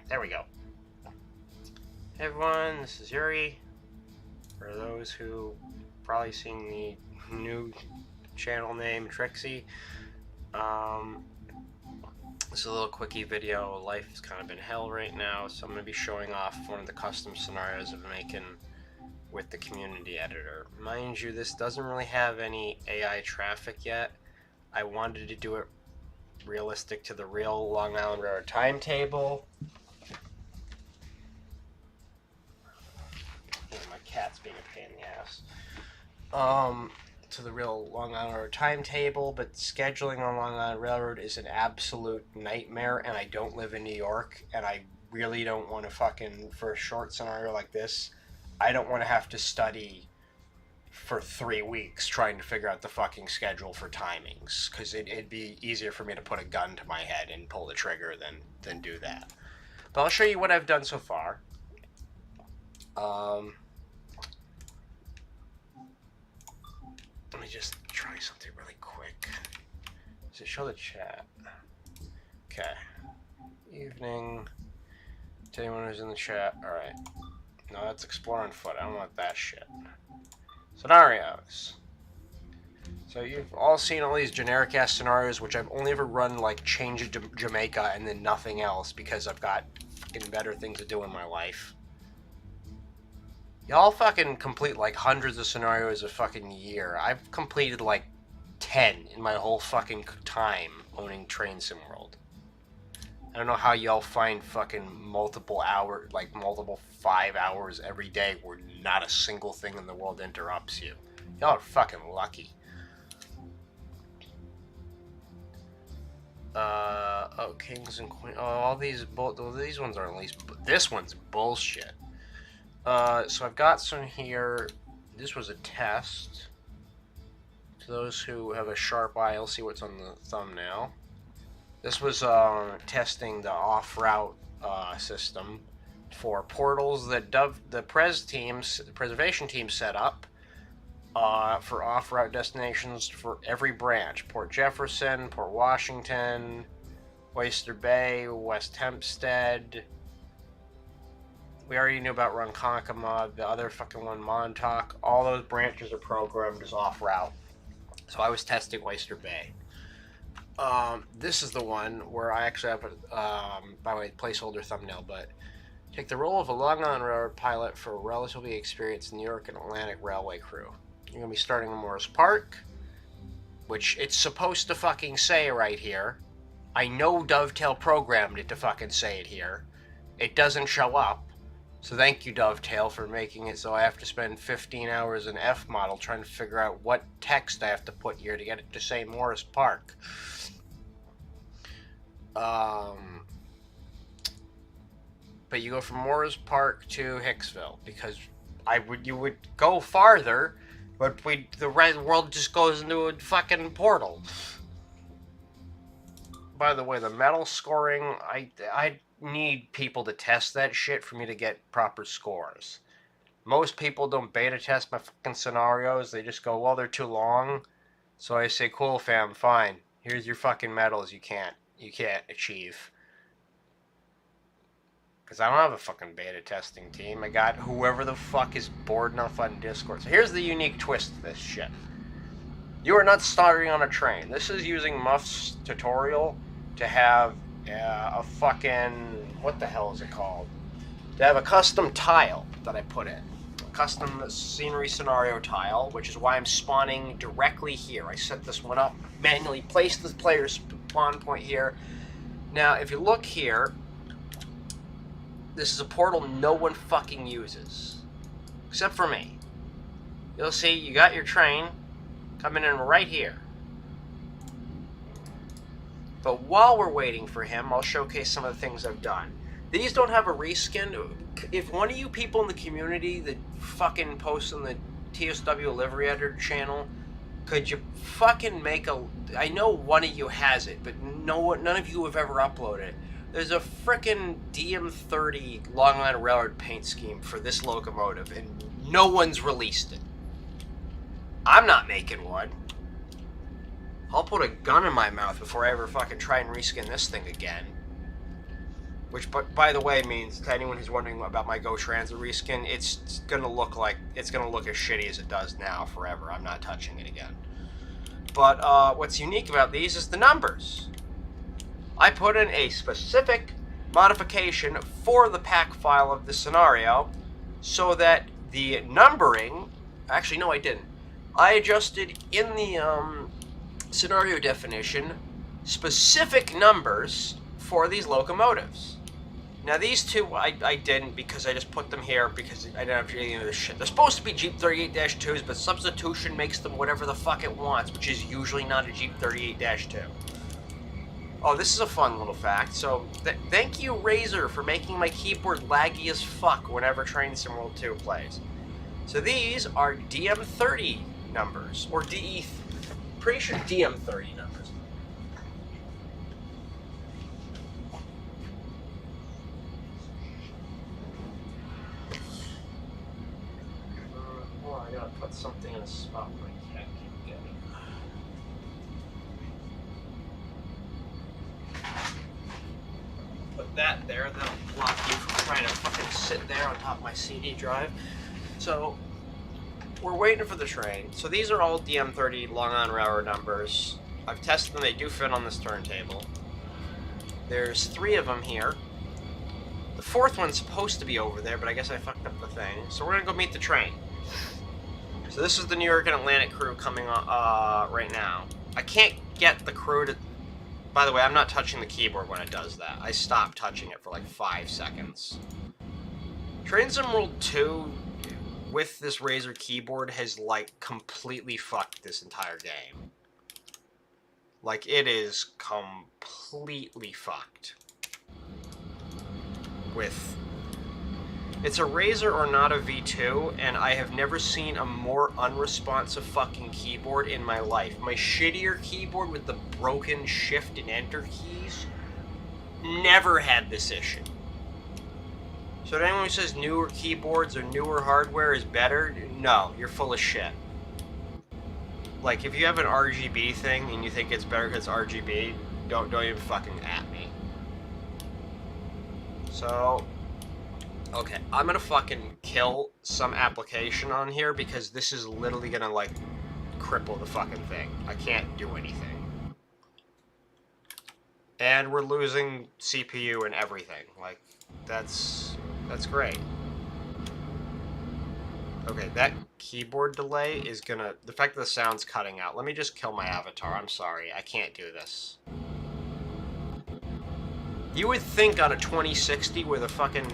There we go. Hey everyone, this is Yuri. For those who probably seen the new channel name Trixie, this is a little quickie video. Life has kind of been hell right now, so I'm going to be showing off one of the custom scenarios I've been making with the community editor. Mind you, this doesn't really have any AI traffic yet. I wanted to do it realistic to the real Long Island Railroad timetable. My cat's being a pain in the ass. To the real Long Island Railroad timetable, but scheduling on Long Island Railroad is an absolute nightmare, and I don't live in New York, and I really don't want to fucking, for a short scenario like this, I don't want to have to study for 3 weeks trying to figure out the fucking schedule for timings, because it'd be easier for me to put a gun to my head and pull the trigger than do that. But I'll show you what I've done so far. Let me just try something really quick. Does it show the chat? Okay. Evening. To anyone who's in the chat. Alright. No, that's Explore on Foot. I don't want that shit. Scenarios. So you've all seen all these generic ass scenarios, which I've only ever run like change it to Jamaica and then nothing else because I've got fucking better things to do in my life. Y'all fucking complete like hundreds of scenarios a fucking year. I've completed like 10 in my whole fucking time owning Train Sim World. I don't know how y'all find fucking multiple 5 hours every day where not a single thing in the world interrupts you. Y'all are fucking lucky. Oh, Kings and Queens. Oh, all these ones are at least. This one's bullshit. So I've got some here. This was a test. To those who have a sharp eye, you'll see what's on the thumbnail. This was testing the off-route system for portals that the preservation team set up for off-route destinations for every branch. Port Jefferson, Port Washington, Oyster Bay, West Hempstead. We already knew about Ronkonkoma, the other fucking one, Montauk. All those branches are programmed as off-route. So I was testing Oyster Bay. This is the one where I actually have, by the way, placeholder thumbnail, but take the role of a Long Island Railroad pilot for a relatively experienced New York and Atlantic Railway crew. You're going to be starting in Morris Park, which it's supposed to fucking say right here. I know Dovetail programmed it to fucking say it here. It doesn't show up. So thank you, Dovetail, for making it so I have to spend 15 hours in F model trying to figure out what text I have to put here to get it to say Morris Park. But you go from Morris Park to Hicksville because you would go farther, but the world just goes into a fucking portal. By the way, the metal scoring, I need people to test that shit for me to get proper scores. Most people don't beta test my fucking scenarios. They just go, well, they're too long. So I say, cool, fam, fine. Here's your fucking medals you can't achieve. Because I don't have a fucking beta testing team. I got whoever the fuck is bored enough on Discord. So here's the unique twist to this shit. You are not starting on a train. This is using Muff's tutorial to have a fucking, what the hell is it called? To have a custom tile that I put in. A custom scenery scenario tile, which is why I'm spawning directly here. I set this one up, manually placed the player's spawn point here. Now, if you look here, this is a portal no one fucking uses. Except for me. You'll see, you got your train coming in right here. But while we're waiting for him, I'll showcase some of the things I've done. These don't have a reskin. If one of you people in the community that fucking posts on the TSW Livery Editor channel, could you fucking make a... I know one of you has it, but none of you have ever uploaded it. There's a frickin' DM30 Long Island Railroad paint scheme for this locomotive, and no one's released it. I'm not making one. I'll put a gun in my mouth before I ever fucking try and reskin this thing again. Which, by the way, means to anyone who's wondering about my Go Transit reskin, it's gonna look as shitty as it does now forever. I'm not touching it again. But what's unique about these is the numbers. I put in a specific modification for the pack file of the scenario so that the numbering, actually no I didn't, I adjusted in the scenario definition specific numbers for these locomotives. Now these two I didn't because I just put them here because I didn't have any of this shit. They're supposed to be Jeep 38-2s, but substitution makes them whatever the fuck it wants, which is usually not a Jeep 38-2. Oh, this is a fun little fact. So, thank you, Razer, for making my keyboard laggy as fuck whenever Train Sim World 2 plays. So these are DM30 numbers, or pretty sure DM30 numbers. I gotta put something in a spot where I can't keep getting. Put that there, that'll block you from trying to fucking sit there on top of my CD drive. So, we're waiting for the train. So these are all DM30 Long Island Railroad numbers. I've tested them, they do fit on this turntable. There's 3 of them here. The 4th one's supposed to be over there, but I guess I fucked up the thing. So we're gonna go meet the train. So this is the New York and Atlantic crew coming on right now. I can't get the crew to... By the way, I'm not touching the keyboard when it does that. I stopped touching it for like 5 seconds. Train Sim World 2 with this Razer keyboard has like completely fucked this entire game. Like it is completely fucked. With... It's a Razer or not a V2, and I have never seen a more unresponsive fucking keyboard in my life. My shittier keyboard with the broken shift and enter keys never had this issue. So to anyone who says newer keyboards or newer hardware is better, no, you're full of shit. Like, if you have an RGB thing and you think it's better because it's RGB, don't even fucking at me. So... Okay, I'm gonna fucking kill some application on here because this is literally gonna, like, cripple the fucking thing. I can't do anything. And we're losing CPU and everything. Like, that's great. Okay, that keyboard delay is gonna... The fact that the sound's cutting out. Let me just kill my avatar. I'm sorry. I can't do this. You would think on a 2060 with a fucking...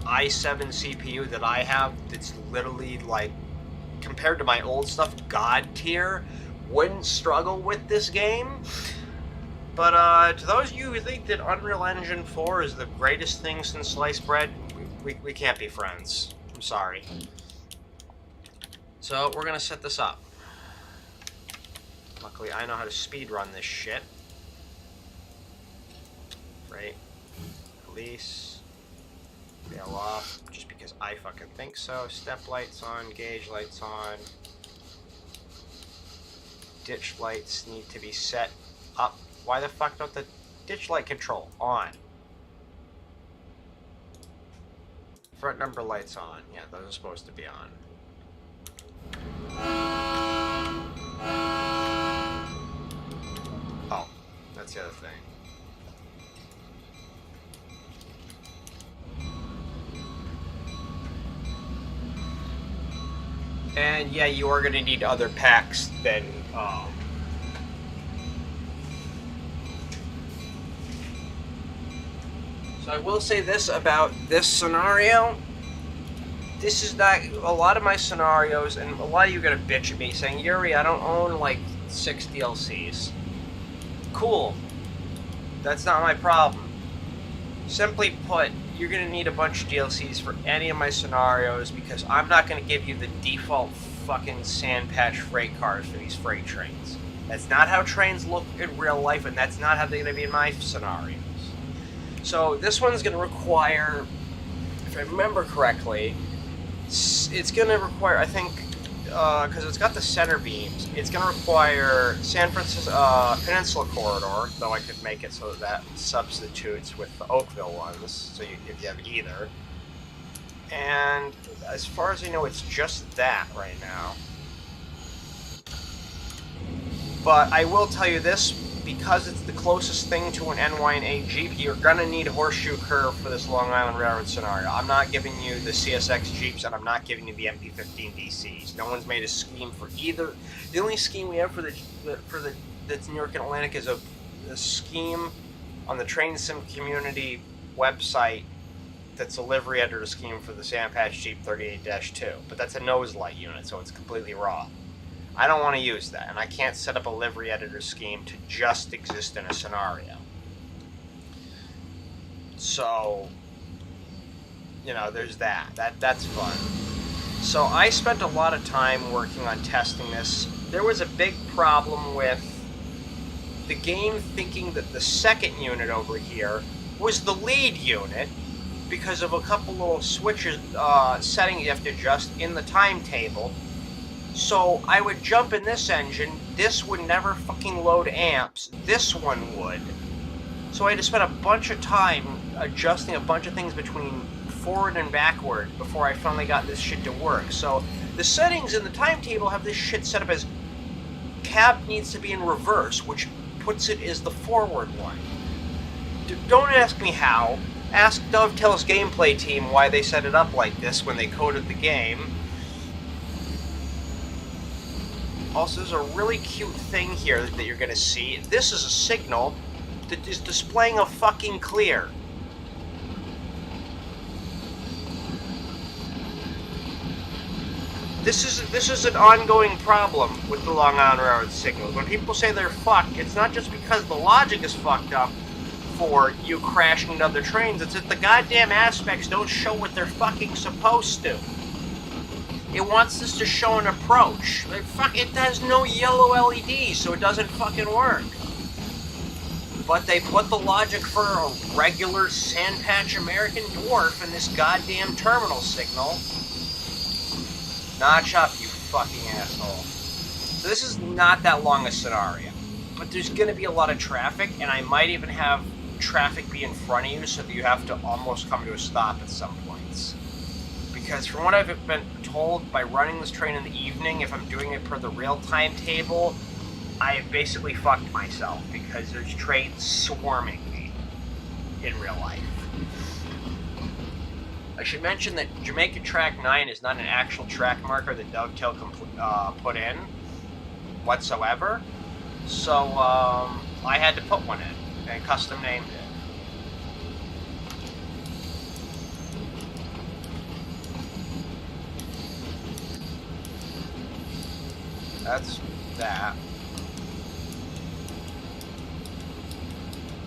i7 CPU that I have that's literally like compared to my old stuff god tier wouldn't struggle with this game, but to those of you who think that Unreal Engine 4 is the greatest thing since sliced bread, we can't be friends. I'm sorry. So we're gonna set this up. Luckily I know how to speedrun this shit. Right? Release. Bail off, just because I fucking think so. Step lights on, gauge lights on. Ditch lights need to be set up. Why the fuck don't the ditch light control on? Front number lights on. Yeah, those are supposed to be on. Oh, that's the other thing. And yeah, you are going to need other packs than, So I will say this about this scenario. This is not, a lot of my scenarios, and a lot of you are going to bitch at me saying, Yuri, I don't own like 6 DLCs. Cool. That's not my problem. Simply put, you're going to need a bunch of DLCs for any of my scenarios because I'm not going to give you the default fucking sand patch freight cars for these freight trains. That's not how trains look in real life, and that's not how they're going to be in my scenarios. So this one's going to require, if I remember correctly, it's going to require, I think, because it's got the center beams, it's going to require San Francisco Peninsula Corridor, though I could make it so that substitutes with the Oakville ones, so if you have either. And as far as I know, it's just that right now. But I will tell you this, because it's the closest thing to an NY and A Jeep, you're going to need a horseshoe curve for this Long Island Railroad scenario. I'm not giving you the CSX Jeeps, and I'm not giving you the MP15 DCs. No one's made a scheme for either. The only scheme we have for that's New York and Atlantic is a scheme on the Train Sim community website that's a livery editor scheme for the Sandpatch Jeep 38-2. But that's a nose light unit, so it's completely raw. I don't want to use that, and I can't set up a livery editor scheme to just exist in a scenario. So, you know, there's that. That's fun. So I spent a lot of time working on testing this. There was a big problem with the game thinking that the second unit over here was the lead unit because of a couple little switches, settings you have to adjust in the timetable. So I would jump in this engine, this would never fucking load amps, this one would. So I had to spend a bunch of time adjusting a bunch of things between forward and backward before I finally got this shit to work. So the settings in the timetable have this shit set up as cab needs to be in reverse, which puts it as the forward one. Don't ask me how. Ask Dovetail's gameplay team why they set it up like this when they coded the game. Also, there's a really cute thing here that you're going to see. This is a signal that is displaying a fucking clear. This is an ongoing problem with the Long Island Railroad signals. When people say they're fucked, it's not just because the logic is fucked up for you crashing into other trains. It's that the goddamn aspects don't show what they're fucking supposed to. It wants this to show an approach. It has no yellow LED, so it doesn't fucking work. But they put the logic for a regular Sandpatch American Dwarf in this goddamn terminal signal. Notch up, you fucking asshole. So this is not that long a scenario. But there's going to be a lot of traffic, and I might even have traffic be in front of you so that you have to almost come to a stop at some points. Because from what I've been told, by running this train in the evening, if I'm doing it per the real timetable, I have basically fucked myself because there's trains swarming me in real life. I should mention that Jamaica Track 9 is not an actual track marker that Dovetail put in whatsoever. So I had to put one in and custom named it. That's that.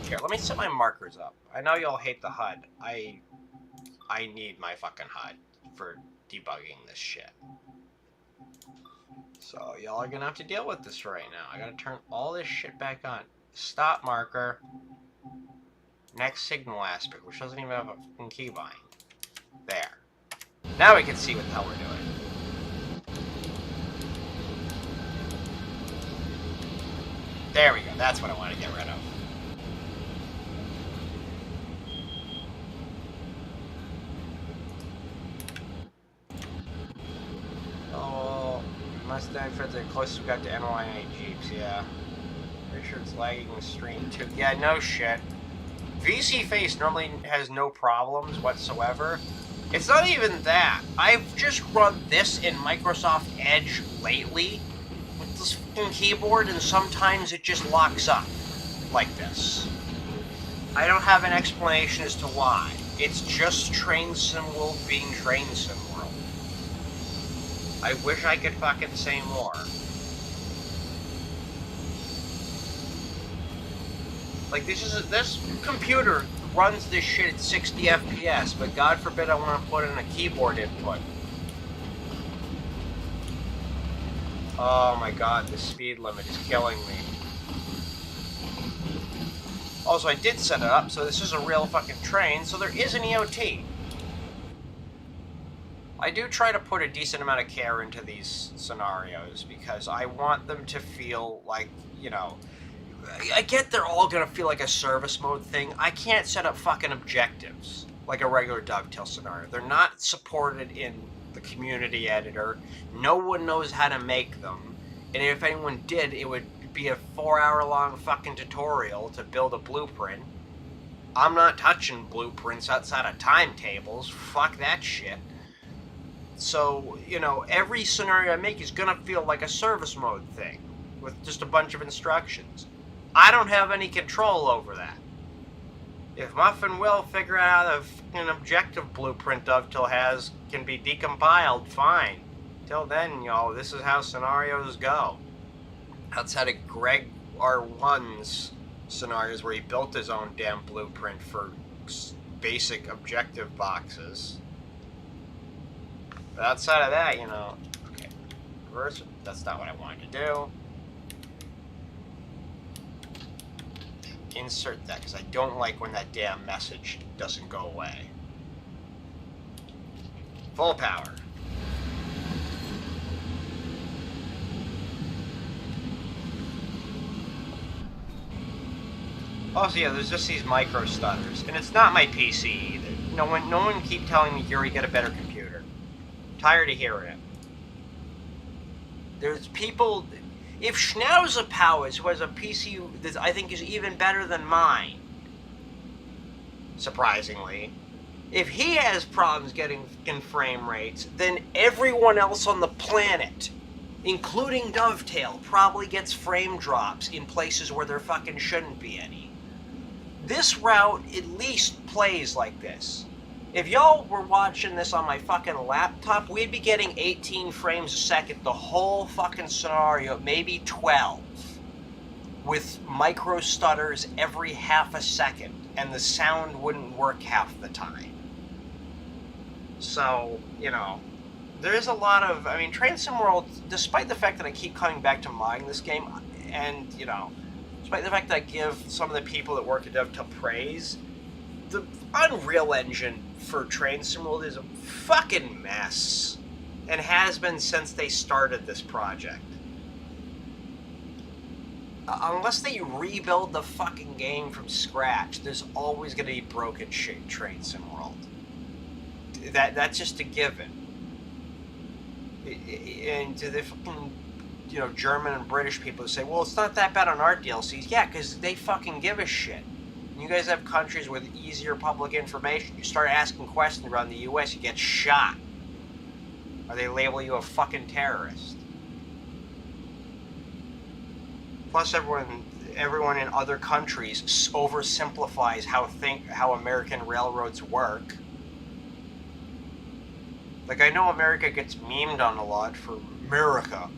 Here, let me set my markers up. I know y'all hate the HUD. I need my fucking HUD for debugging this shit. So y'all are gonna have to deal with this right now. I gotta turn all this shit back on. Stop marker. Next signal aspect, which doesn't even have a fucking keybind. There. Now we can see what the hell we're doing. There we go. That's what I want to get rid of. Oh, Mustang friends are closest we got to NY Jeeps, yeah. Pretty sure it's lagging the stream too. Yeah, no shit. VC Face normally has no problems whatsoever. It's not even that. I've just run this in Microsoft Edge lately with this fucking keyboard, and sometimes it just locks up like this. I don't have an explanation as to why. It's just Train Sim World being Train Sim World. I wish I could fucking say more. Like, this computer runs this shit at 60 FPS, but God forbid I want to put in a keyboard input. Oh my god, the speed limit is killing me. Also, I did set it up, so this is a real fucking train, so there is an EOT. I do try to put a decent amount of care into these scenarios because I want them to feel like, you know, I get they're all gonna feel like a service mode thing. I can't set up fucking objectives like a regular Dovetail scenario. They're not supported in the community editor. No one knows how to make them. And if anyone did, it would be a 4-hour long fucking tutorial to build a blueprint. I'm not touching blueprints outside of timetables. Fuck that shit. So, you know, every scenario I make is gonna feel like a service mode thing with just a bunch of instructions. I don't have any control over that. If Muffin will figure out how an objective blueprint Dovetail has can be decompiled, fine. Till then, you know, this is how scenarios go. Outside of Greg R1's scenarios where he built his own damn blueprint for basic objective boxes. But outside of that, you know, okay, reverse it. That's not what I wanted to do. Insert that, because I don't like when that damn message doesn't go away. Full power. Also, yeah, there's just these micro stutters, and it's not my PC either. No one keep telling me, Yuri, get a better computer. I'm tired of hearing it. There's people. If Schnauzer Powers, who has a PC that I think is even better than mine, surprisingly, if he has problems getting in frame rates, then everyone else on the planet, including Dovetail, probably gets frame drops in places where there fucking shouldn't be any. This route at least plays like this. If y'all were watching this on my fucking laptop, we'd be getting 18 frames a second the whole fucking scenario, maybe 12. With micro stutters every half a second, and the sound wouldn't work half the time. So, you know, there's a lot of, I mean, Train Sim World, despite the fact that I keep coming back to modding this game, and, you know, despite the fact that I give some of the people that work at Dovetail praise, the Unreal Engine for Train Sim World is a fucking mess, and has been since they started this project. Unless they rebuild the fucking game from scratch, there's always going to be broken shit in Train Sim World. That's just a given. And to the fucking, you know, German and British people who say, well, it's not that bad on our DLCs. Yeah, because they fucking give a shit. You guys have countries with easier public information. You start asking questions around the US, you get shot. Or they label you a fucking terrorist. Plus, everyone in other countries oversimplifies how American railroads work. Like, I know America gets memed on a lot for America,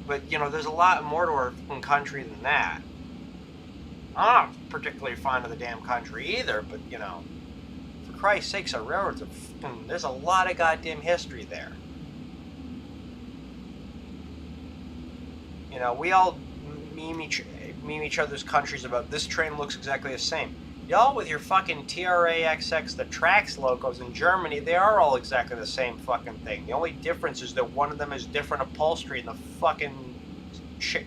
but, you know, there's a lot more to our fucking country than that. I'm not particularly fond of the damn country either, but, you know, for Christ's sakes, our railroads are fucking, there's a lot of goddamn history there. You know, we all meme each other's countries about this train looks exactly the same. Y'all with your fucking TRAXX, the Trax logos in Germany, they are all exactly the same fucking thing. The only difference is that one of them has different upholstery in the fucking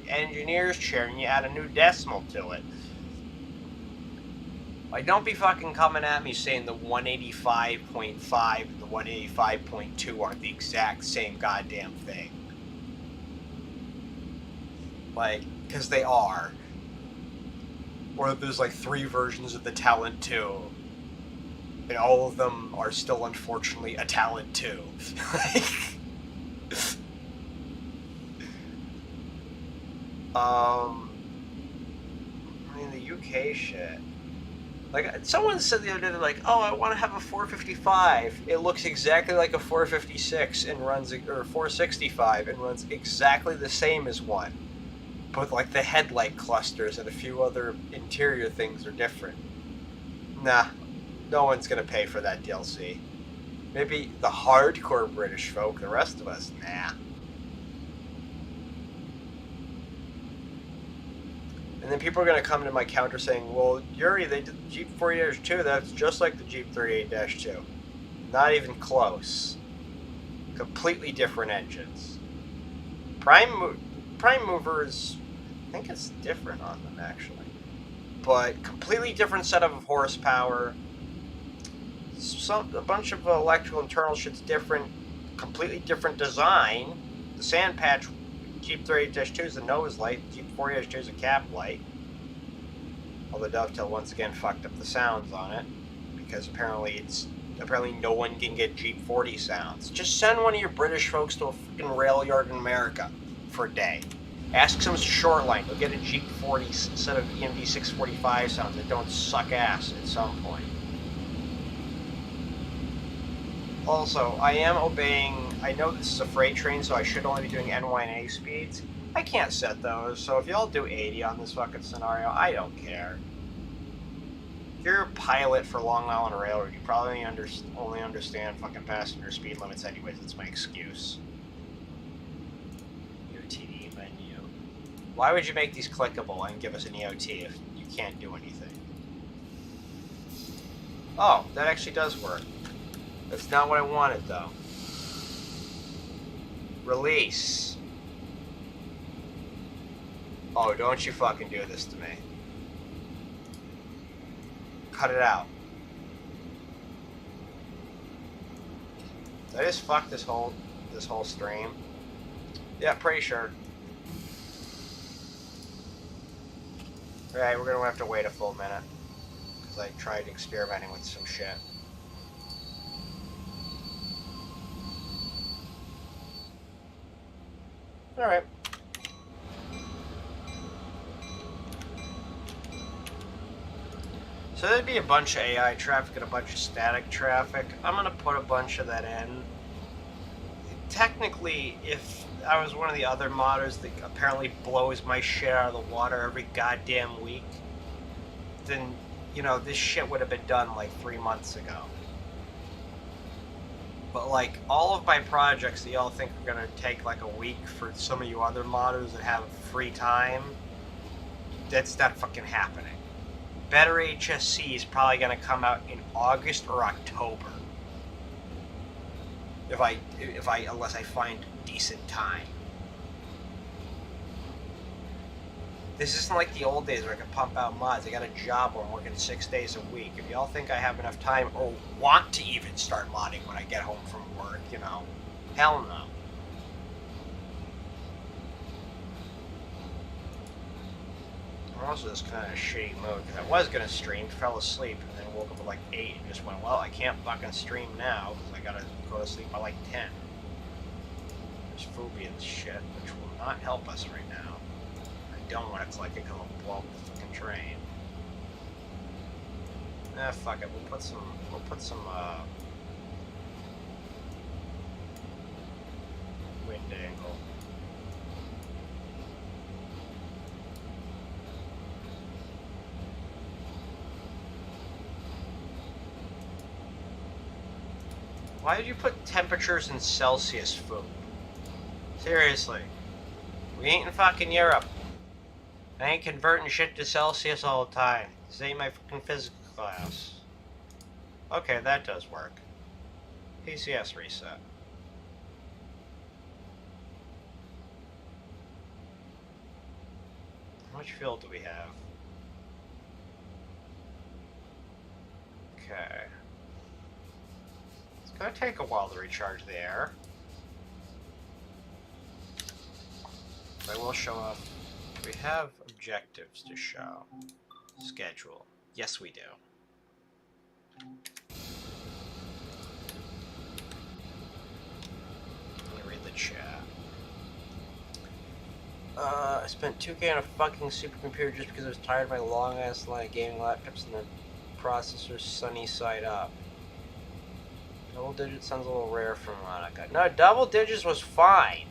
engineer's chair, and you add a new decimal to it. Like, don't be fucking coming at me saying the 185.5 and the 185.2 aren't the exact same goddamn thing. Like, because they are. Or there's like 3 versions of the Talent 2. And all of them are still, unfortunately, a Talent 2. I mean, the UK shit. Like, someone said the other day, like, oh, I want to have a 455. It looks exactly like a 456 and runs, or 465 and runs exactly the same as one. But, like, the headlight clusters and a few other interior things are different. Nah, no one's gonna pay for that DLC. Maybe the hardcore British folk, the rest of us, nah. And then people are gonna come to my counter saying, well, Yuri, they did the Jeep 40-2, that's just like the Jeep 38-2. Not even close. Completely different engines. Prime movers, I think it's different on them actually, but completely different set of horsepower. A bunch of electrical internal shit's different, completely different design. The sand patch, Jeep 38-2 is a nose light, Jeep 40-2 is a cap light. Although Dovetail once again fucked up the sounds on it, because apparently no one can get Jeep 40 sounds. Just send one of your British folks to a fucking rail yard in America for a day. Ask some shoreline, you'll get a Jeep 40 instead of ENV 645 sounds that don't suck ass at some point. Also, I am obeying, I know this is a freight train, so I should only be doing NY and A speeds. I can't set those, so if y'all do 80 on this fucking scenario, I don't care. If you're a pilot for Long Island Railroad, you probably only understand fucking passenger speed limits anyways. That's my excuse. EOTD menu. Why would you make these clickable and give us an EOT if you can't do anything? Oh, that actually does work. That's not what I wanted, though. Release. Oh, don't you fucking do this to me. Cut it out. Did I just fuck this whole stream? Yeah, pretty sure. Alright, we're gonna have to wait a full minute. Because I tried experimenting with some shit. Alright. So there'd be a bunch of AI traffic and a bunch of static traffic. I'm going to put a bunch of that in. Technically, if I was one of the other modders that apparently blows my shit out of the water every goddamn week, then, you know, this shit would have been done like 3 months ago. But like, all of my projects that y'all think are going to take like a week for some of you other modders that have free time, that's not fucking happening. Better HSC is probably going to come out in August or October. Unless I find decent time. This isn't like the old days where I could pump out mods. I got a job where I'm working 6 days a week. If y'all think I have enough time or want to even start modding when I get home from work, you know, hell no. I'm also just kind of in a shitty mood because I was going to stream, fell asleep, and then woke up at like 8 and just went, well, I can't fucking stream now because I got to go to sleep by like 10. There's Fubi and shit, which will not help us right now. I don't want to click it because I'll blow up the fucking train. Ah, fuck it. We'll put some wind angle. Why did you put temperatures in Celsius, food? Seriously. We ain't in fucking Europe. I ain't converting shit to Celsius all the time. This ain't my fucking physics class. Okay, that does work. PCS reset. How much fuel do we have? Okay. It's gonna take a while to recharge the air. I will show off. We have objectives to show. Schedule. Yes, we do. Let me read the chat. I spent $2K on a fucking supercomputer just because I was tired of my long-ass line of gaming laptops and the processor sunny side up. Double digits sounds a little rare from Monica. No, double digits was fine.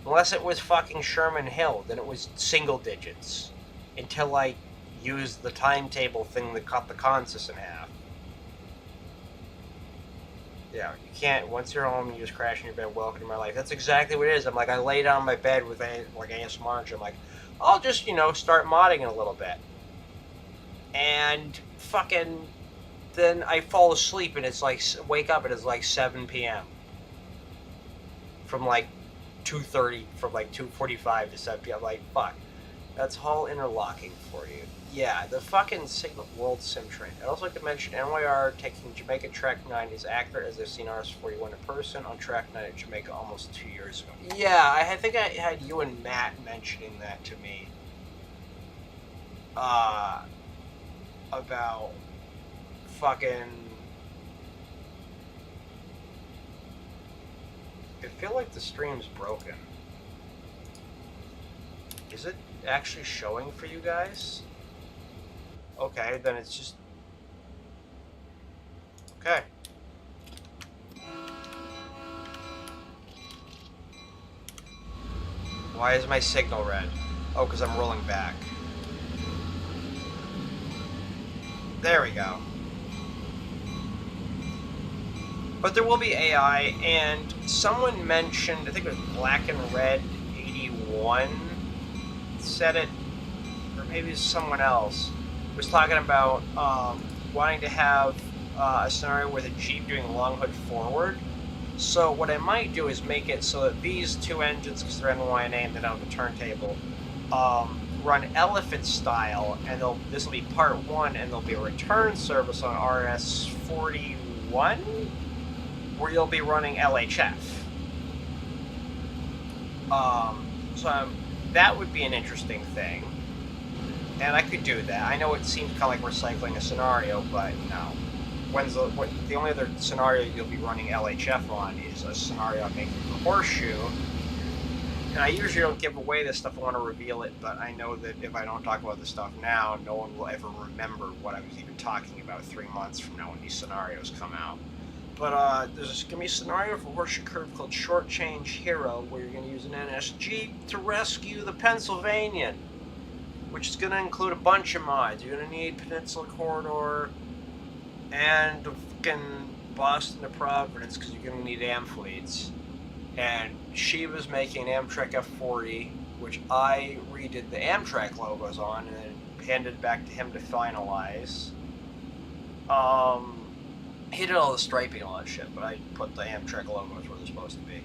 Unless it was fucking Sherman Hill, then it was single digits. Until I used the timetable thing that cut the consist in half. Yeah, you can't, once you're home, you just crash in your bed, welcome to my life. That's exactly what it is. I'm like, I lay down in my bed with like ASMR and I'm like, I'll just, you know, start modding in a little bit. And fucking, then I fall asleep and it's like, wake up and it's like 7 p.m. from like 2:30, from like 2:45 to 7 p.m. I'm like, fuck. That's all interlocking for you. Yeah, the fucking Signal World Sim Train. I'd also like to mention NYR taking Jamaica Track 9 is accurate as they've seen RS-41 in person on Track 9 at Jamaica almost 2 years ago. Yeah, I think I had you and Matt mentioning that to me. About fucking... I feel like the stream's broken. Is it actually showing for you guys? Okay, then it's just... Okay. Why is my signal red? Oh, because I'm rolling back. There we go. But there will be AI, and someone mentioned, I think it was Black and Red 81 said it, or maybe someone else was talking about wanting to have a scenario with a Jeep doing long hood forward. So what I might do is make it so that these two engines, because they're NYNA and they don't have a turntable, run elephant style, and this will be part 1, and there'll be a return service on RS-41 where you'll be running LHF. That would be an interesting thing, and I could do that. I know it seems kind of like recycling a scenario, but no. The only other scenario you'll be running LHF on is a scenario I'm making for Horseshoe. And I usually don't give away this stuff, I want to reveal it, but I know that if I don't talk about this stuff now, no one will ever remember what I was even talking about 3 months from now when these scenarios come out. But there's going to be a scenario for Horseshoe Curve called Short Change Hero, where you're going to use an NSG to rescue the Pennsylvanian, which is going to include a bunch of mods. You're going to need Peninsula Corridor and the fucking Boston to Providence, because you're going to need amphiletes. And Shiva's making an Amtrak F40, which I redid the Amtrak logos on and then handed it back to him to finalize. He did all the striping and all that shit, but I put the Amtrak logos where they're supposed to be.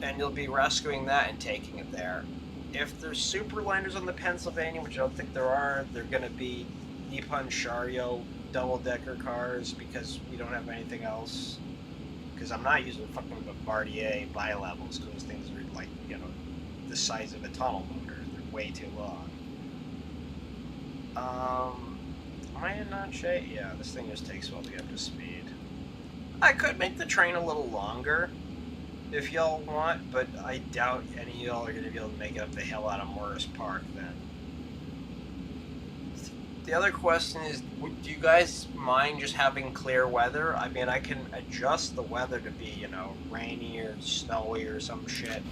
And you'll be rescuing that and taking it there. If there's superliners on the Pennsylvania, which I don't think there are, they're going to be Nippon Sharyo double-decker cars, because we don't have anything else. Because I'm not using fucking Bombardier bi-levels, because those things are like, you know, the size of a tunnel motor. They're way too long. Am I in non-shape? Yeah, this thing just takes a while to get up to speed. I could make the train a little longer, if y'all want, but I doubt any of y'all are going to be able to make it up the hill out of Morris Park then. The other question is, do you guys mind just having clear weather? I mean, I can adjust the weather to be, you know, rainy or snowy or some shit.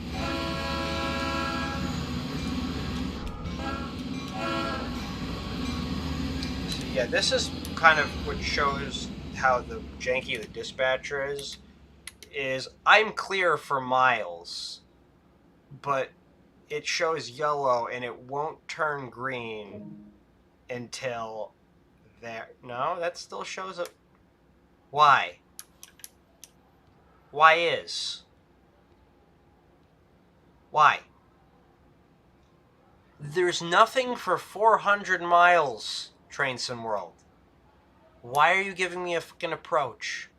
So yeah, this is kind of what shows how the janky the dispatcher is I'm clear for miles, but it shows yellow and it won't turn green until there. No, that still shows up. Why? Why is? Why? There's nothing for 400 miles, Train Sim World. Why are you giving me a fucking approach?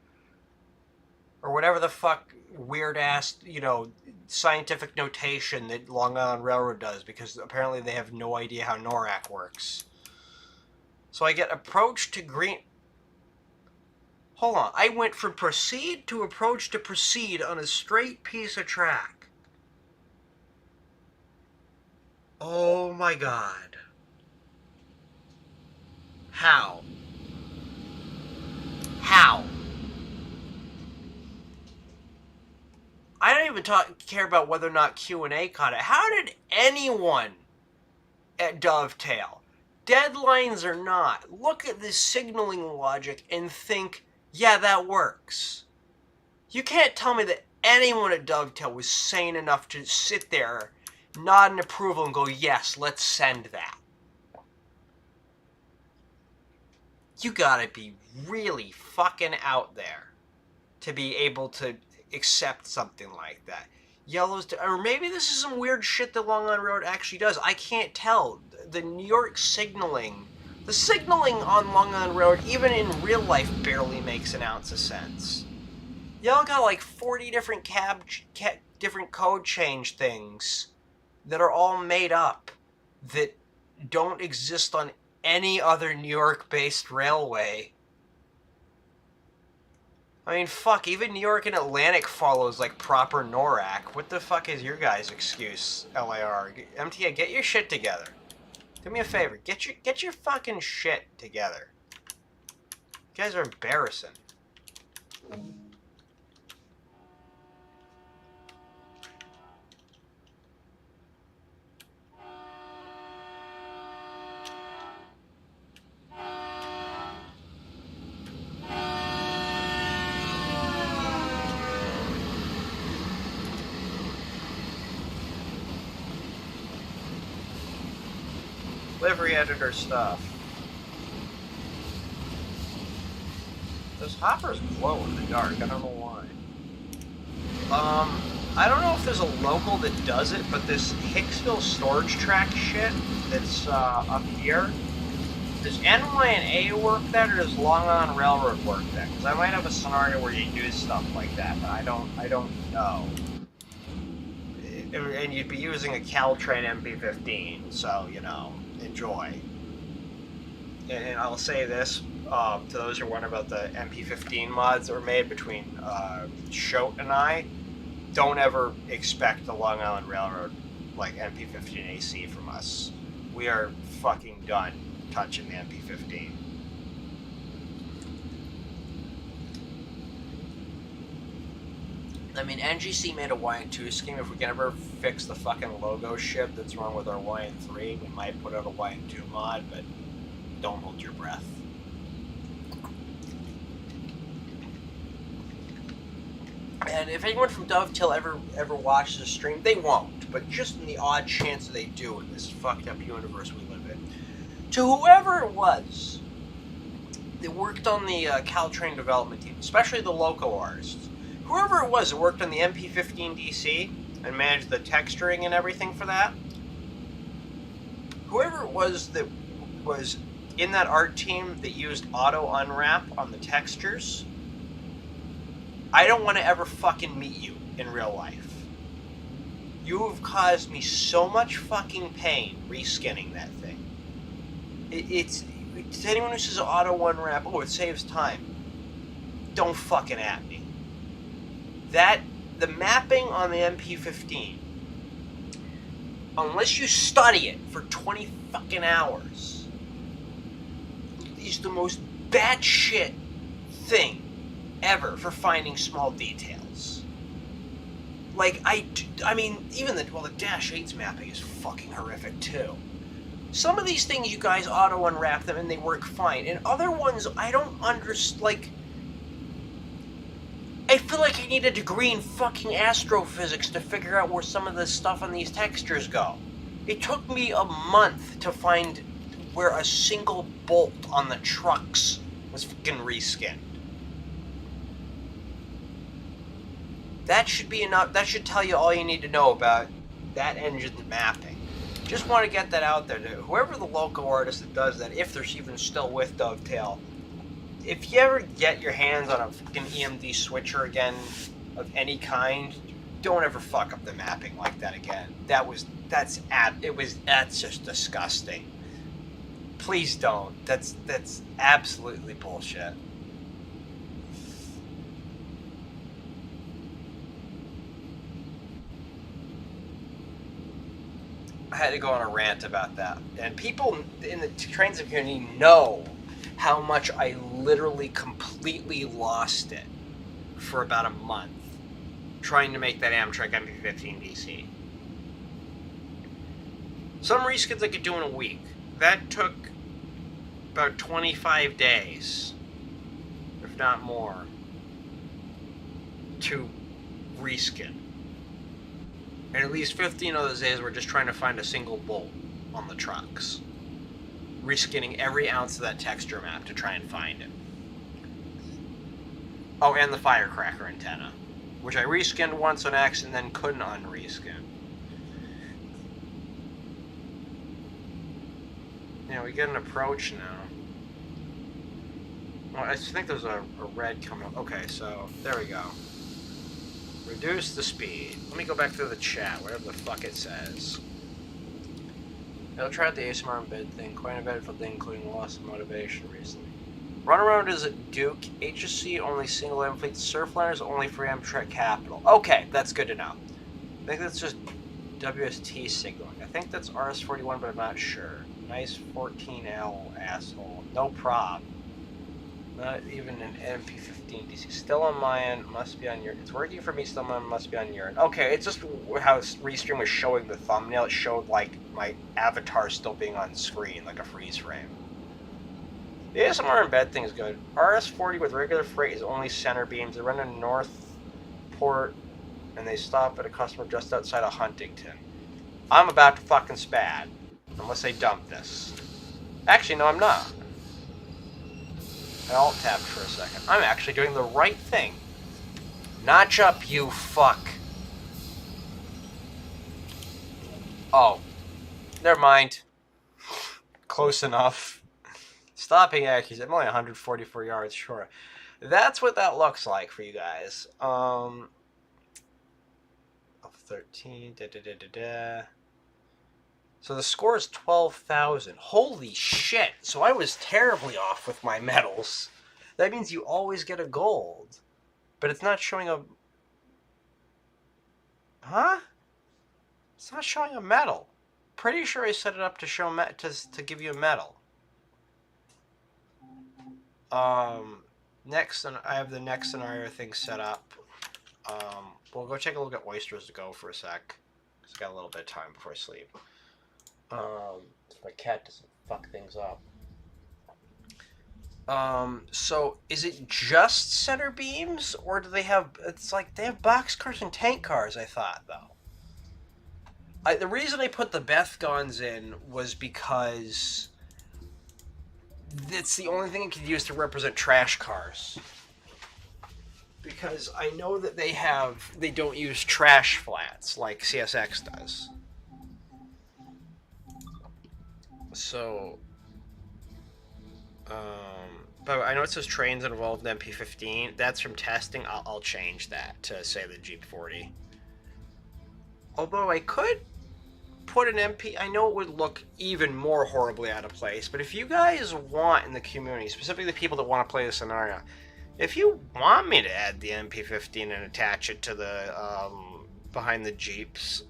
Or whatever the fuck weird-ass, you know, scientific notation that Long Island Railroad does, because apparently they have no idea how NORAC works. So I get approach to green... Hold on. I went from proceed to approach to proceed on a straight piece of track. Oh my god. How? How? I don't even care about whether or not Q&A caught it. How did anyone at Dovetail, deadlines or not, look at this signaling logic and think, yeah, that works? You can't tell me that anyone at Dovetail was sane enough to sit there, nod in approval, and go, yes, let's send that. You gotta be really fucking out there to be able to accept something like that. Yellow's, or maybe this is some weird shit that Long Island Road actually does. I can't tell. The New York signaling, the signaling on Long Island Road, even in real life, barely makes an ounce of sense. Y'all got like 40 different different code change things that are all made up that don't exist on any other New York-based railway. I mean, fuck, even New York and Atlantic follows like proper NORAC. What the fuck is your guys' excuse, LAR? MTA, get your shit together. Do me a favor, get your fucking shit together. You guys are embarrassing. Livery editor stuff. Those hoppers glow in the dark. I don't know why. I don't know if there's a local that does it, but this Hicksville storage track shit that's up here. Does NYA work that, or does Long Island Railroad work that? Because I might have a scenario where you do stuff like that, but I don't know. And you'd be using a Caltrain MP15, so you know. Enjoy. And I'll say this to those who wonder about the MP15 mods that were made between Shote and I, don't ever expect the Long Island Railroad like MP15 AC from us. We are fucking done touching the MP15. I mean, NGC made a YN2 scheme. If we can ever fix the fucking logo shit that's wrong with our YN3, we might put out a YN2 mod, but don't hold your breath. And if anyone from Dovetail ever watches the stream, they won't, but just in the odd chance that they do in this fucked up universe we live in, to whoever it was that worked on the Caltrain development team, especially the loco artists, whoever it was that worked on the MP15 DC and managed the texturing and everything for that, whoever it was that was in that art team that used auto unwrap on the textures, I don't want to ever fucking meet you in real life. You have caused me so much fucking pain reskinning that thing. It's to anyone who says auto unwrap, oh, it saves time. Don't fucking at me. The mapping on the MP15, unless you study it for 20 fucking hours, is the most batshit thing ever for finding small details. Like, I mean, even the Dash 8's mapping is fucking horrific too. Some of these things you guys auto unwrap them and they work fine, and other ones I don't understand, like, I feel like I need a degree in fucking astrophysics to figure out where some of the stuff on these textures go. It took me a month to find where a single bolt on the trucks was fucking reskinned. That should be enough. That should tell you all you need to know about that engine's mapping. Just want to get that out there to whoever the local artist that does that, if they're even still with Dovetail. If you ever get your hands on a fucking EMD switcher again of any kind, don't ever fuck up the mapping like that again. That's just disgusting. Please don't. That's absolutely bullshit. I had to go on a rant about that. And people in the transit community know how much I literally completely lost it for about a month trying to make that Amtrak MP15 DC. Some reskins I could do in a week. That took about 25 days, if not more, to reskin. And at least 15 of those days were just trying to find a single bolt on the trucks. Reskinning every ounce of that texture map to try and find it. Oh, and the firecracker antenna. which I reskinned once on X and then couldn't unreskin. Yeah, we get an approach now. Well, I think there's a red coming up. Okay, so there we go. Reduce the speed. Let me go back through the chat, whatever the fuck it says. I'll try out the ASMR and bid thing. Quite eventful thing, including loss of motivation recently. Runaround is a Duke. HSC only single M fleet. Surfliners only for Amtrak Capital. Okay, that's good to know. I think that's just WST signaling. I think that's RS-41, but I'm not sure. Nice 14L asshole. No prob. Not even an MP15 DC. Still on my end, must be on your. It's working for me, still on mine, must be on your end. Okay, it's just how Restream was showing the thumbnail. It showed like my avatar still being on screen, like a freeze frame. The ASMR embed thing is good. RS-40 with regular freight is only center beams. They run in Northport and they stop at a customer just outside of Huntington. I'm about to fucking spad. Unless they dump this. Actually, no, I'm not. I alt-tabbed for a second. I'm actually doing the right thing. Notch up, you fuck. Oh. Never mind. Close enough. Stopping accuracy. I'm only 144 yards short. That's what that looks like for you guys. 13. So the score is 12,000. Holy shit. So I was terribly off with my medals. That means you always get a gold. But it's not showing a... Huh? It's not showing a medal. Pretty sure I set it up to show to give you a medal. Next, I have the next scenario thing set up. We'll go take a look at Oysters to go for a sec. Because I got a little bit of time before I sleep. If my cat doesn't fuck things up. So is it just center beams, or do they have? It's like they have boxcars and tank cars. I thought though. The reason I put the Bethgons in was because it's the only thing it could use to represent trash cars. Because I know that they don't use trash flats like CSX does. So, but I know it says trains that involved MP15. That's from testing. I'll change that to say the Jeep 40. Although I could put an MP, I know it would look even more horribly out of place, but if you guys want in the community, specifically the people that want to play the scenario, if you want me to add the MP15 and attach it to the, behind the Jeeps,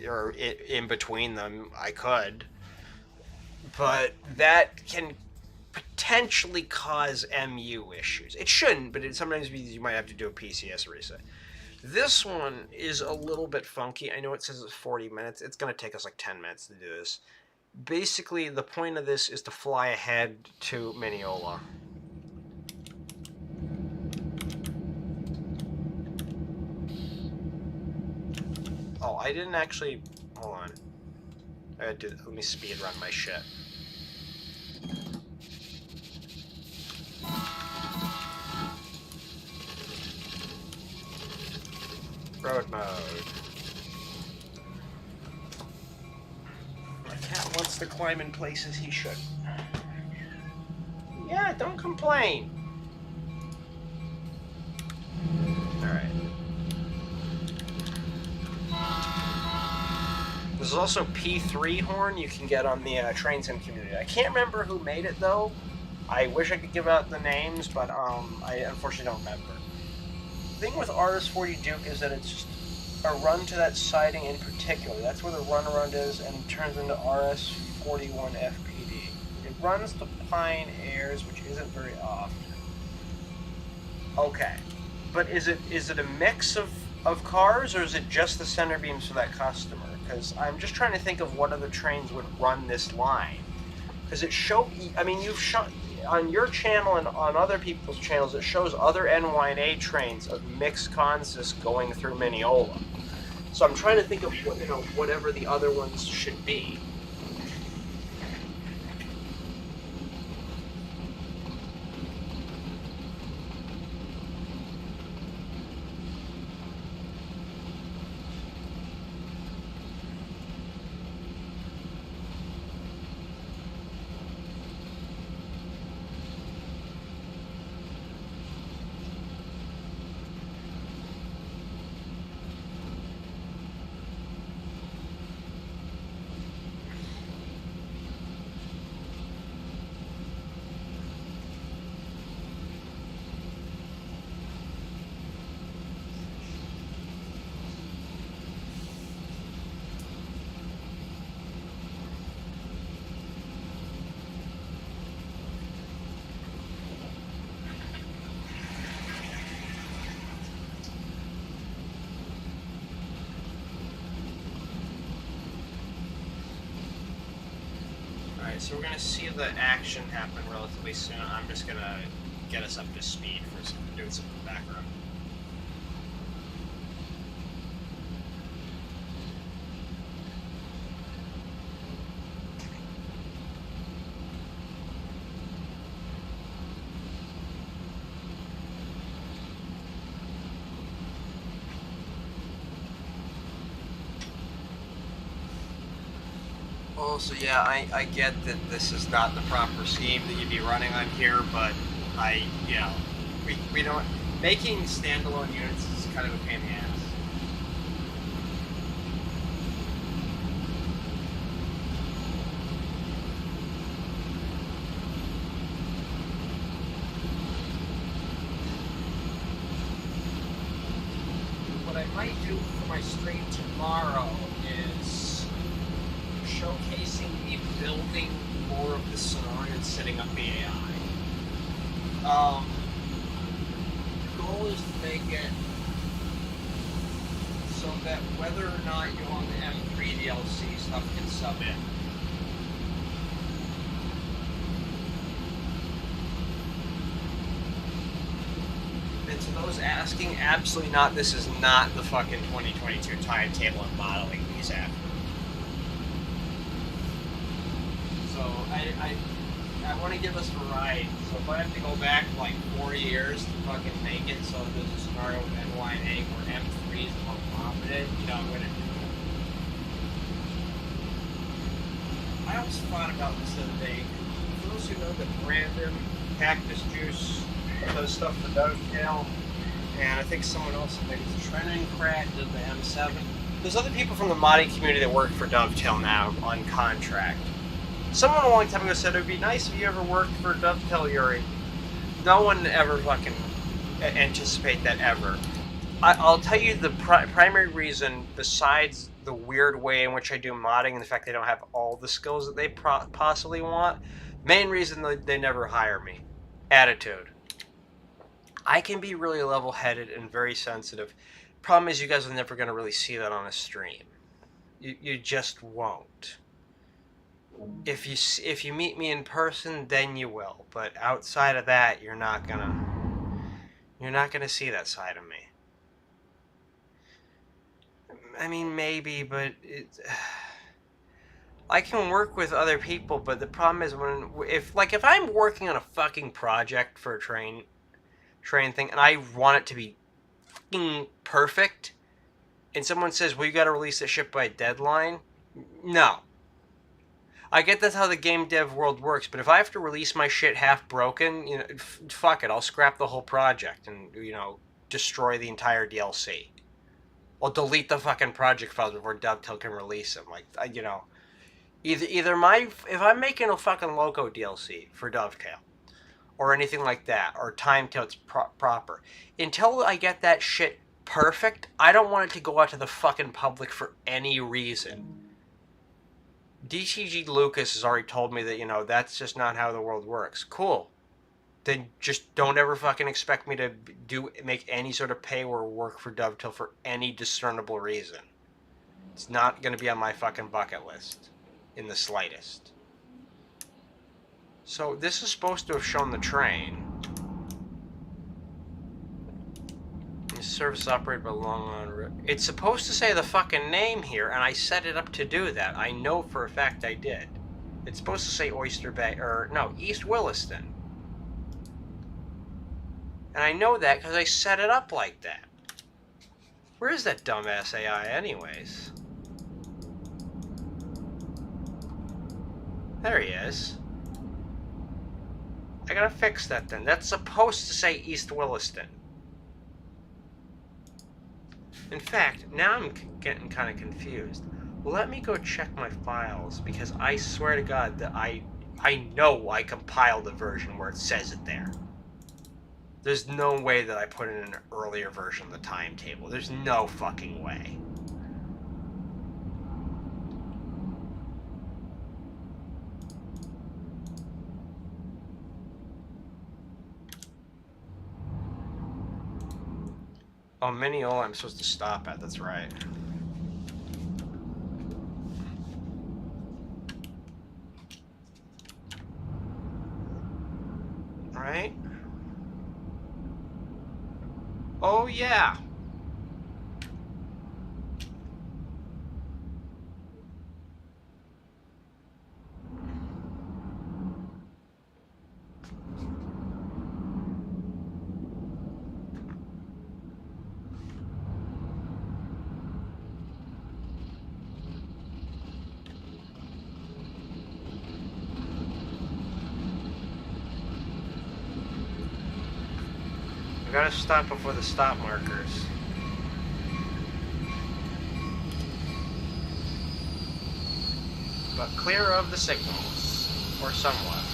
or in between them, I could. But that can potentially cause MU issues. It shouldn't, but it sometimes means you might have to do a PCS reset. This one is a little bit funky. I know it says it's 40 minutes. It's going to take us like 10 minutes to do this. Basically, the point of this is to fly ahead to Mineola. Oh, I didn't actually... Hold on. Let me speed run my shit. Road mode. My cat wants to climb in places he shouldn't. Yeah, don't complain. Alright. There's also P3 horn you can get on the train sim community. I can't remember who made it though. I wish I could give out the names, but I unfortunately don't remember. The thing with RS-40 Duke is that it's just a run to that siding in particular. That's where the runaround is, and it turns into RS-41 FPD. It runs to Pine Airs, which isn't very often. Okay, but is it a mix of cars, or is it just the center beams for that customer? Because I'm just trying to think of what other trains would run this line. Because it I mean, you've shown on your channel and on other people's channels, it shows other NYNA trains of mixed consist going through Mineola. So I'm trying to think of whatever the other ones should be. Alright, so we're going to see the action happen relatively soon. I'm just going to get us up to speed for doing some background. Also, yeah, I get that this is not the proper scheme that you'd be running on here, but you know, we don't, making standalone units is kind of a pain in the ass. What I might do for my stream tomorrow is showcasing me building more of the scenario and setting up the AI. The goal is to make it so that whether or not you own the M3 DLC, stuff can sub in. And to those asking, absolutely not. This is not the fucking 2022 timetable and modeling these after. So I want to give us variety. So if I have to go back like 4 years to fucking make it so there's a scenario with NY and A where M3 is the most confident, you know, I'm going to do it. I also thought about this the other day. For those who know that Brandon, Cactus Juice, does stuff for Dovetail, and I think someone else, I think it's Trenin Crat, did the M7. There's other people from the modding community that work for Dovetail now on contract. Someone a long time ago said it would be nice if you ever worked for Dovetail, Yuri. No one ever fucking anticipate that ever. I'll tell you the primary reason, besides the weird way in which I do modding and the fact they don't have all the skills that they possibly want, main reason they never hire me. Attitude. I can be really level-headed and very sensitive. Problem is, you guys are never going to really see that on a stream. You just won't. If you meet me in person, then you will. But outside of that, you're not gonna see that side of me. I mean, maybe, but I can work with other people. But the problem is if I'm working on a fucking project for a train thing, and I want it to be fucking perfect, and someone says, "Well, you got to release the ship by a deadline," no. I get that's how the game dev world works, but if I have to release my shit half broken, you know, fuck it, I'll scrap the whole project and, you know, destroy the entire DLC. I'll delete the fucking project files before Dovetail can release them. Like, you know, either if I'm making a fucking Loco DLC for Dovetail, or anything like that, or Time Till it's proper, until I get that shit perfect, I don't want it to go out to the fucking public for any reason. DTG Lucas has already told me that, you know, that's just not how the world works. Cool. Then just don't ever fucking expect me to make any sort of pay or work for Dovetail for any discernible reason. It's not going to be on my fucking bucket list in the slightest. So this is supposed to have shown the train. Service operated by long on. It's supposed to say the fucking name here, and I set it up to do that. I know for a fact I did. It's supposed to say Oyster Bay, or no, East Williston. And I know that because I set it up like that. Where is that dumbass AI anyways? There he is. I gotta fix that then. That's supposed to say East Williston. In fact, now I'm getting kind of confused. Let me go check my files, because I swear to God that I know I compiled a version where it says it there. There's no way that I put in an earlier version of the timetable. There's no fucking way. Oh, Mineola I'm supposed to stop at, that's right. yeah. We gotta stop before the stop markers. But clear of the signals, or somewhat.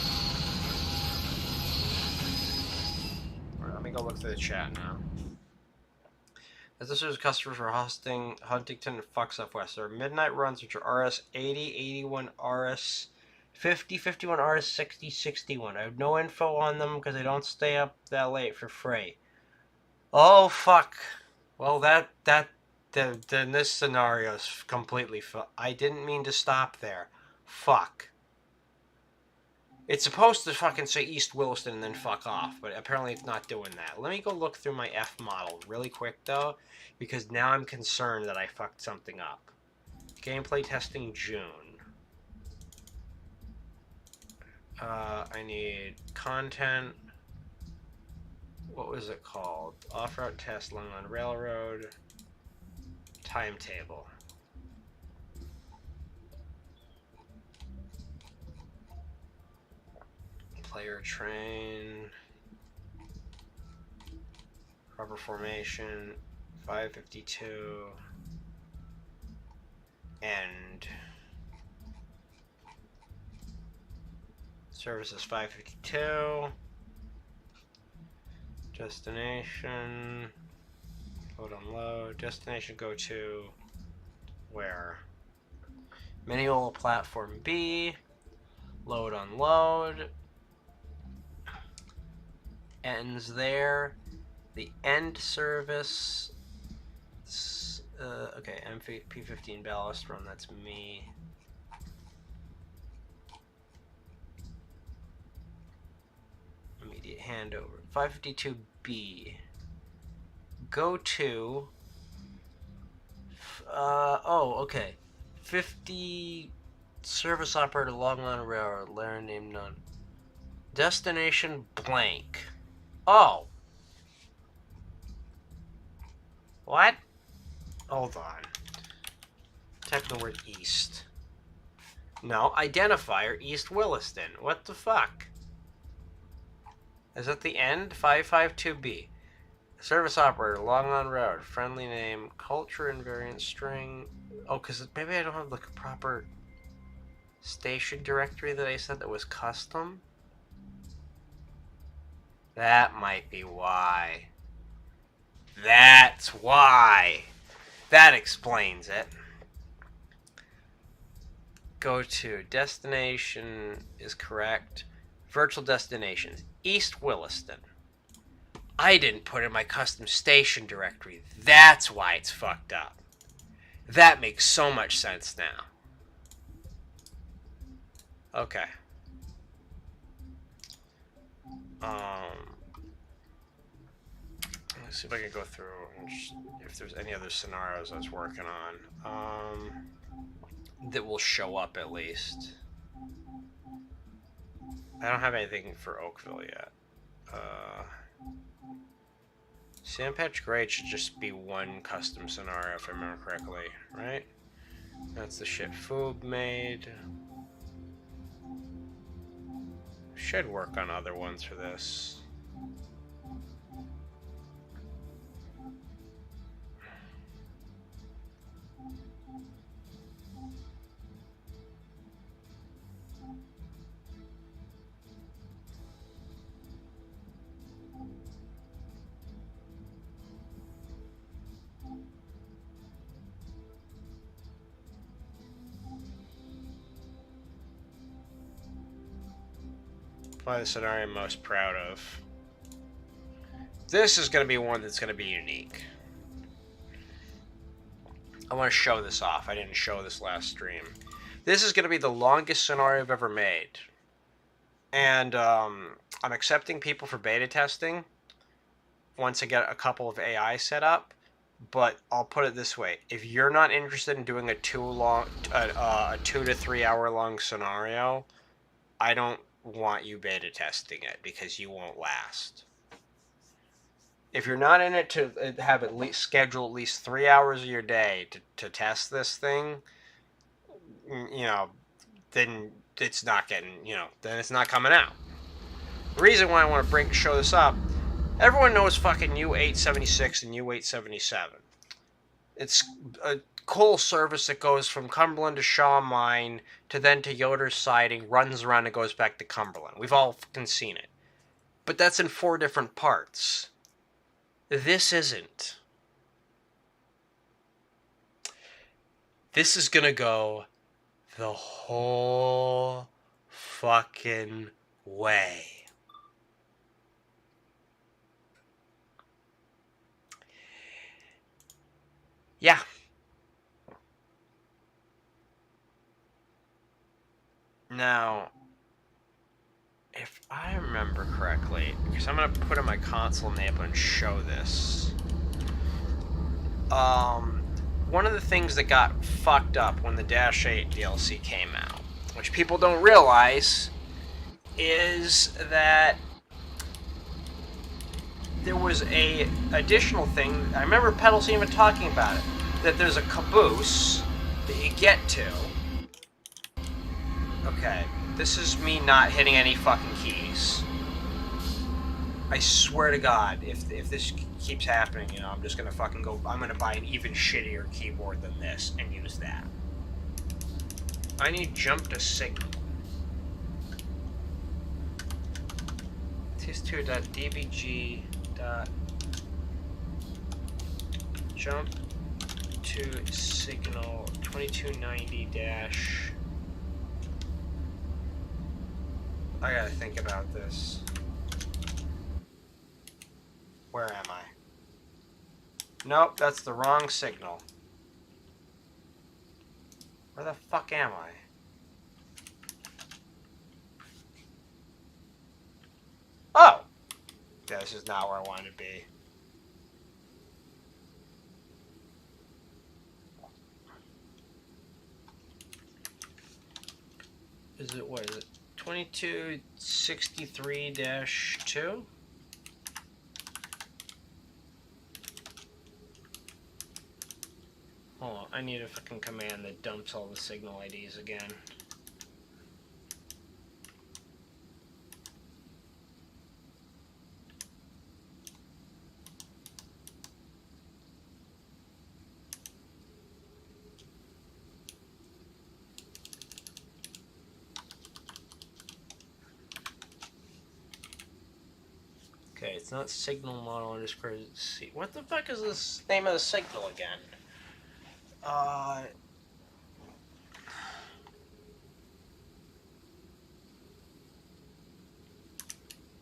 Right, let me go look through the chat now. As this is customers for hosting Huntington and Fox Southwest. There are midnight runs which are RS 80, 81, RS 50, 51, RS 60, 61. I have no info on them because I don't stay up that late for free. Oh fuck. Well, then this scenario is completely I didn't mean to stop there. Fuck. It's supposed to fucking say East Williston and then fuck off, but apparently it's not doing that. Let me go look through my F model really quick though, because now I'm concerned that I fucked something up. Gameplay testing June. I need content. What was it called? Off-route test, Long Island Railroad. Timetable. Player train. Proper formation. 552. End. Services 552. Destination. Load unload. Destination go to where? Manual platform B. Load unload. Ends there. The end service. Okay, P15 ballast run. That's me. Immediate handover. 552B. Go to. Oh, okay. 50 service operator Long Island Railroad. Layer name none. Destination blank. Oh. What? Hold on. Type the word east. No, identifier East Williston. What the fuck? Is that the end? 552B. Service operator, Long Island Road. Friendly name, culture invariant string. Oh, because maybe I don't have the proper station directory that I said that was custom. That might be why. That's why. That explains it. Go to destination is correct. Virtual destinations. East Williston. I didn't put in my custom station directory. That's why it's fucked up. That makes so much sense now. Okay. Let's see if I can go through and just, if there's any other scenarios I was working on that will show up at least. I don't have anything for Oakville yet. Sandpatch Grade should just be one custom scenario if I remember correctly, right? That's the shit Foob made. Should work on other ones for this. Probably the scenario I'm most proud of. This is going to be one that's going to be unique. I want to show this off. I didn't show this last stream. This is going to be the longest scenario I've ever made. And I'm accepting people for beta testing once I get a couple of AI set up. But I'll put it this way: if you're not interested in doing a 2 to 3 hour long scenario, I don't want you beta testing it because you won't last. If you're not in it to have at least schedule at least 3 hours of your day to test this thing, then it's not getting, then it's not coming out. The reason why I want to show this up, everyone knows fucking U876 and U877. It's a coal service that goes from Cumberland to Shaw Mine to then to Yoder's Siding, runs around and goes back to Cumberland. We've all fucking seen it. But that's in 4 different parts. This isn't. This is gonna go the whole fucking way. Yeah. Now, if I remember correctly, because I'm going to put in my console enable and show this. One of the things that got fucked up when the Dash 8 DLC came out, which people don't realize, is that there was a additional thing. I remember Pedals even talking about it, that there's a caboose that you get to. Okay, this is me not hitting any fucking keys. I swear to God, if this keeps happening, I'm just gonna fucking go. I'm gonna buy an even shittier keyboard than this and use that. I need jump to signal. ts2.dbg. Jump to signal 2290 dash. I gotta think about this. Where am I? Nope, that's the wrong signal. Where the fuck am I? Oh! Yeah, this is not where I want to be. What is it? 2263-2? Hold on, I need a fucking command that dumps all the signal IDs again. Okay, it's not signal model underscore C. What the fuck is this name of the signal again?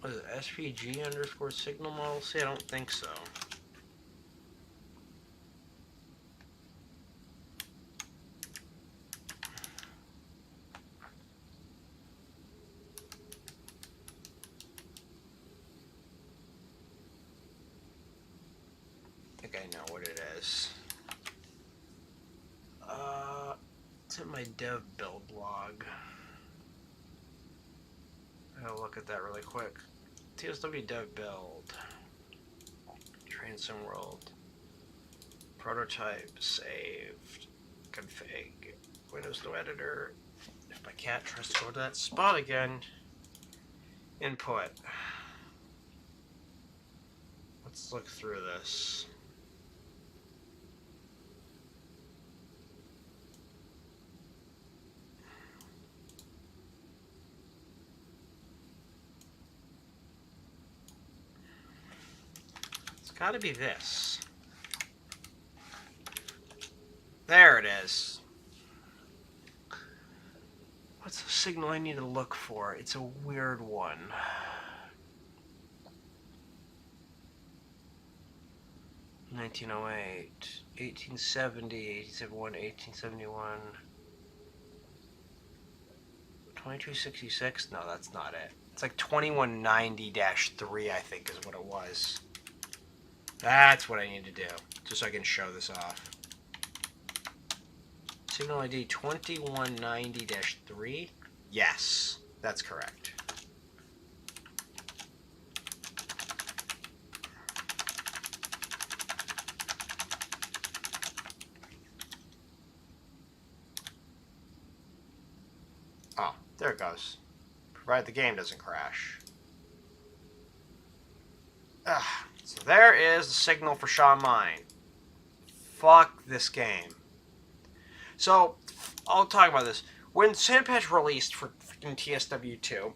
What is it? SPG underscore signal model C? I don't think so. I think I know what it is. It's in my dev build log. I'll look at that really quick. TSW dev build. Transcend world. Prototype saved. Config. Windows no editor. If my cat tries to go to that spot again. Input. Let's look through this. It's gotta be this. There it is. What's the signal I need to look for? It's a weird one. (1908), 1870, 1871, 1871, 2266? No, that's not it. It's like 2190-3, I think, is what it was. That's what I need to do, just so I can show this off. Signal ID 2190-3. Yes, that's correct. Oh, there it goes. Provided the game doesn't crash. So there is the signal for Shaw Mine. Fuck this game. So, I'll talk about this. When Sandpatch released for freaking TSW2,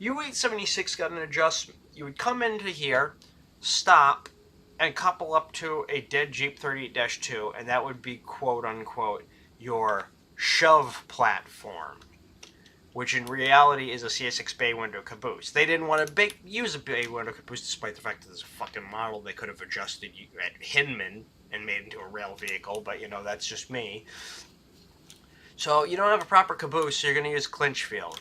U876 got an adjustment. You would come into here, stop, and couple up to a dead Jeep 38-2, and that would be quote-unquote your shove platform, which in reality is a CSX bay window caboose. They didn't want to use a bay window caboose despite the fact that there's a fucking model they could have adjusted at Hinman and made into a rail vehicle, but you know, that's just me. So you don't have a proper caboose, so you're going to use clinch field.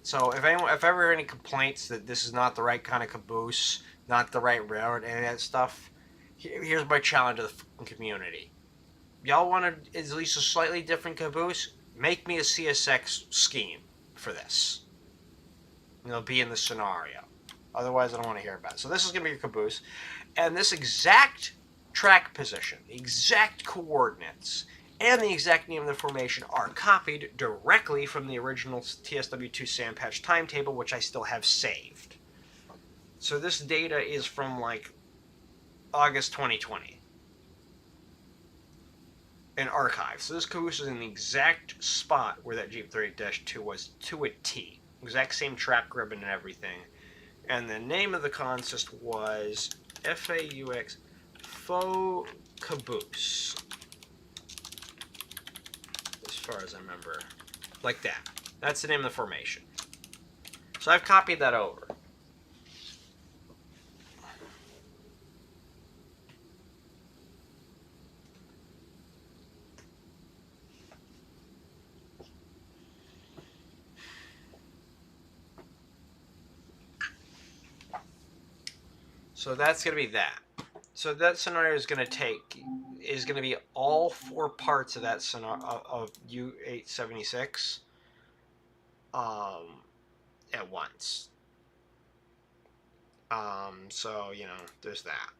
So if ever any complaints that this is not the right kind of caboose, not the right railroad, any of that stuff, here's my challenge to the fucking community. Y'all want at least a slightly different caboose? Make me a CSX scheme for this. It'll be in the scenario. Otherwise, I don't want to hear about it. So this is going to be your caboose. And this exact track position, the exact coordinates, and the exact name of the formation are copied directly from the original TSW2 Sandpatch timetable, which I still have saved. So this data is from like August 2020 in archive. So this caboose is in the exact spot where that Jeep 30-2 was to a T. Exact same track ribbon and everything. And the name of the consist was FAUX Faux Caboose. As far as I remember. Like that. That's the name of the formation. So I've copied that over. So that's going to be that. So that scenario is going to be all four parts of that scenario of U876 at once. So, you know, there's that.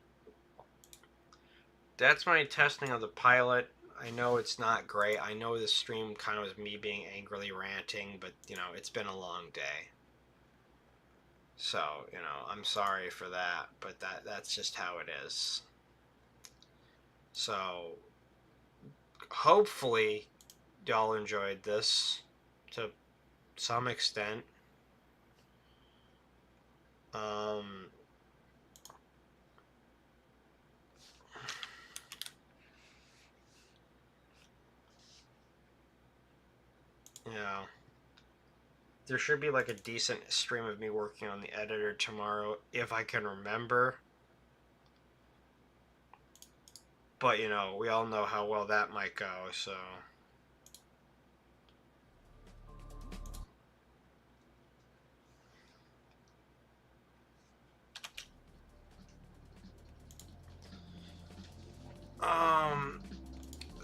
That's my testing of the pilot. I know it's not great. I know this stream kind of was me being angrily ranting, but, you know, it's been a long day. So, you know, I'm sorry for that, but that's just how it is. So, hopefully, y'all enjoyed this to some extent. You know, there should be like a decent stream of me working on the editor tomorrow, if I can remember. But, you know, we all know how well that might go, so...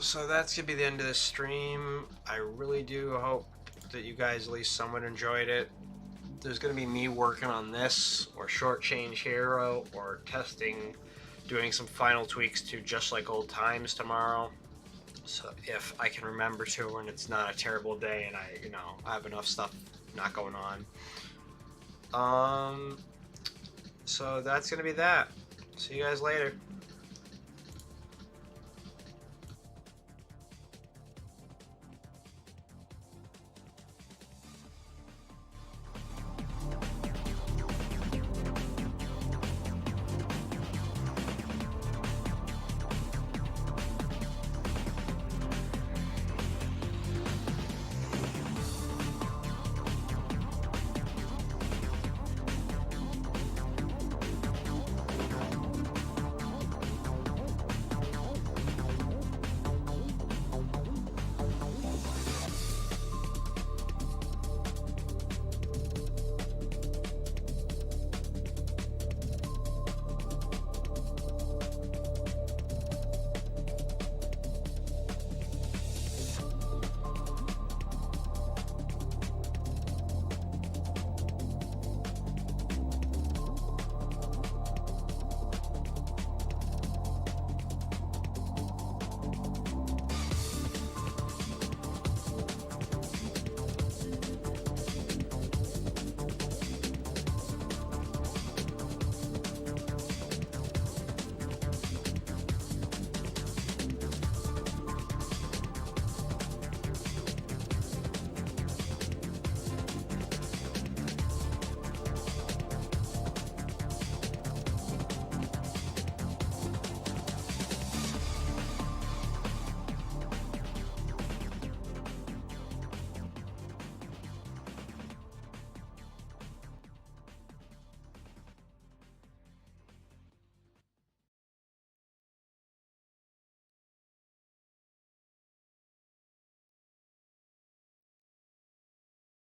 So that's gonna be the end of this stream. I really do hope that you guys at least somewhat enjoyed it. There's gonna be me working on this, or Shortchange Hero, or testing, doing some final tweaks to Just Like Old Times tomorrow. So if I can remember to, and it's not a terrible day, and I have enough stuff not going on. So that's gonna be that. See you guys later.